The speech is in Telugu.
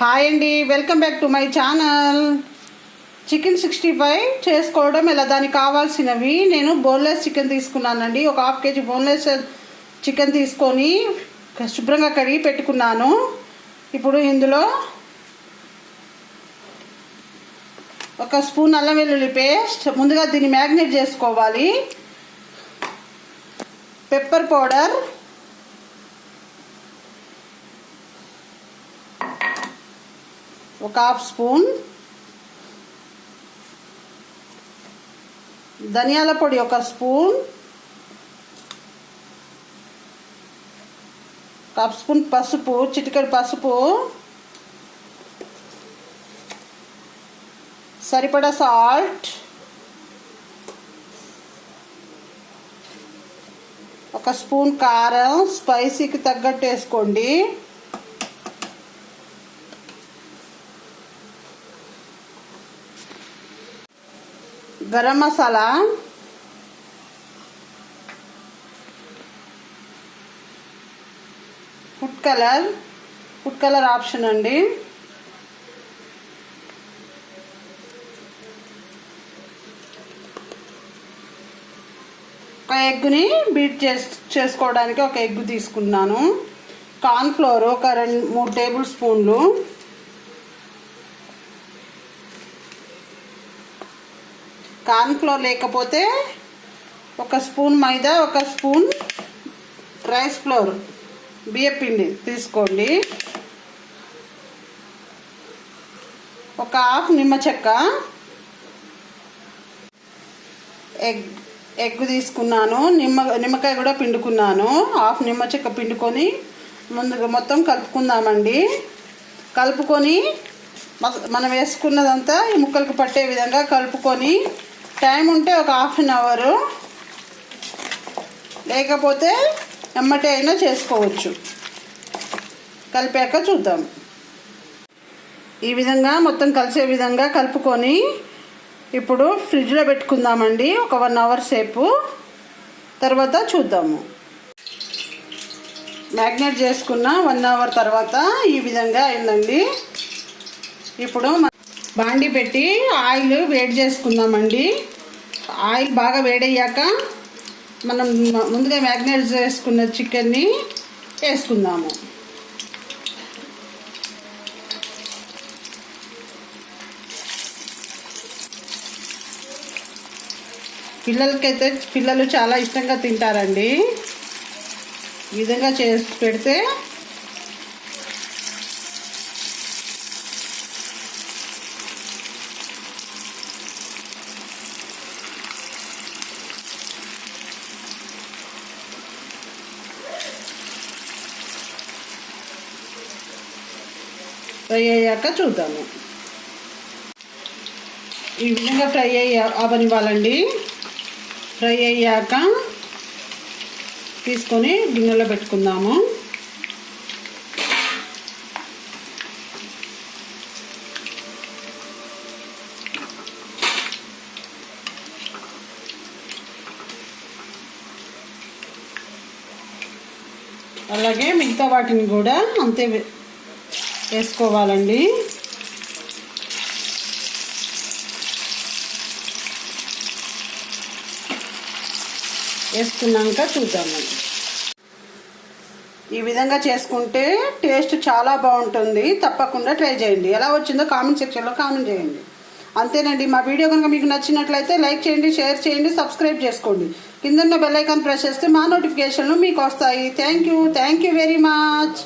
హాయ్ అండి, welcome back to my channel. Chicken 65 చేసుకోవడం ఎలా, దానికి కావాల్సినవి నేను బోన్లెస్ చికెన్ తీసుకున్నానండి. ఒక ½ కేజీ బోన్లెస్ చికెన్ తీసుకొని శుభ్రంగా కడిగి పెట్టుకున్నాను. ఇప్పుడు ఇందులో ఒక స్పూన్ అల్లం వెల్లుల్లి పేస్ట్, ముందుగా దీన్ని మ్యాగ్నేట్ చేసుకోవాలి. పెప్పర్ పౌడర్, ఒక ½ స్పూన్, ధనియాల పొడి ఒక స్పూన్, ½ స్పూన్ పసుపు, చిటికెడు పసుపు, సరిపడా సాల్ట్, ఒక స్పూన్ కారం, స్పైసీకి తగ్గట్టు వేసుకోండి. Garam masala, food colour option అండి. ఒక ఎగ్గుని బీట్ చేసుకోవడానికి ఒక ఎగ్ తీసుకున్నాను. కార్న్ ఫ్లోర్ ఒక 2-3 టేబుల్ స్పూన్లు, కార్న్ ఫ్లోర్ లేకపోతే ఒక స్పూన్ మైదా, ఒక స్పూన్ రైస్ ఫ్లోర్ బియ్యపిండి తీసుకోండి. ఒక ½ నిమ్మ చెక్క, ఎగ్ తీసుకున్నాను. నిమ్మకాయ కూడా పిండుకున్నాను. ½ నిమ్మ చెక్క పిండుకొని ముందుగా మొత్తం కలుపుకుందామండి. కలుపుకొని మనం వేసుకున్నదంతా ఈ ముక్కలకు పట్టే విధంగా కలుపుకొని, టైం ఉంటే ఒక ½ అవర్, లేకపోతే ఎమ్మటే అయినా చేసుకోవచ్చు. కలిపాక చూద్దాం. ఈ విధంగా మొత్తం కలిసే విధంగా కలుపుకొని ఇప్పుడు ఫ్రిడ్జ్లో పెట్టుకుందామండి ఒక 1 అవర్ సేపు. తర్వాత చూద్దాము. మ్యాగ్నేట్ చేసుకున్న 1 అవర్ తర్వాత ఈ విధంగా అయిందండి. ఇప్పుడు బాండి పెట్టి ఆయిల్ వేడి చేసుకుందామండి. ఆయిల్ బాగా వేడయ్యాక మనం ముందుగా మ్యాగ్నేట్ చేసుకున్న చికెన్ని వేసుకుందాము. పిల్లలు చాలా ఇష్టంగా తింటారండి. ఈ విధంగా చేసి పెడితే ఫ్రై అయ్యాక చూద్దాము. ఈ విధంగా ఫ్రై అవనివ్వాలండి. ఫ్రై అయ్యాక తీసుకొని గిన్నెలో పెట్టుకుందాము. అలాగే మిగతా వాటిని కూడా అంతే వేసుకోవాలండి. వేసుకున్నాక చూద్దామండి. ఈ విధంగా చేసుకుంటే టేస్ట్ చాలా బాగుంటుంది. తప్పకుండా ట్రై చేయండి. ఎలా వచ్చిందో కామెంట్ సెక్షన్లో కామెంట్ చేయండి. అంతేనండి. మా వీడియో కనుక మీకు నచ్చినట్లయితే లైక్ చేయండి, షేర్ చేయండి, సబ్స్క్రైబ్ చేసుకోండి. కింద ఉన్న బెల్ ఐకాన్ ప్రెస్ చేస్తే మా నోటిఫికేషన్లు మీకు వస్తాయి. Thank you very much.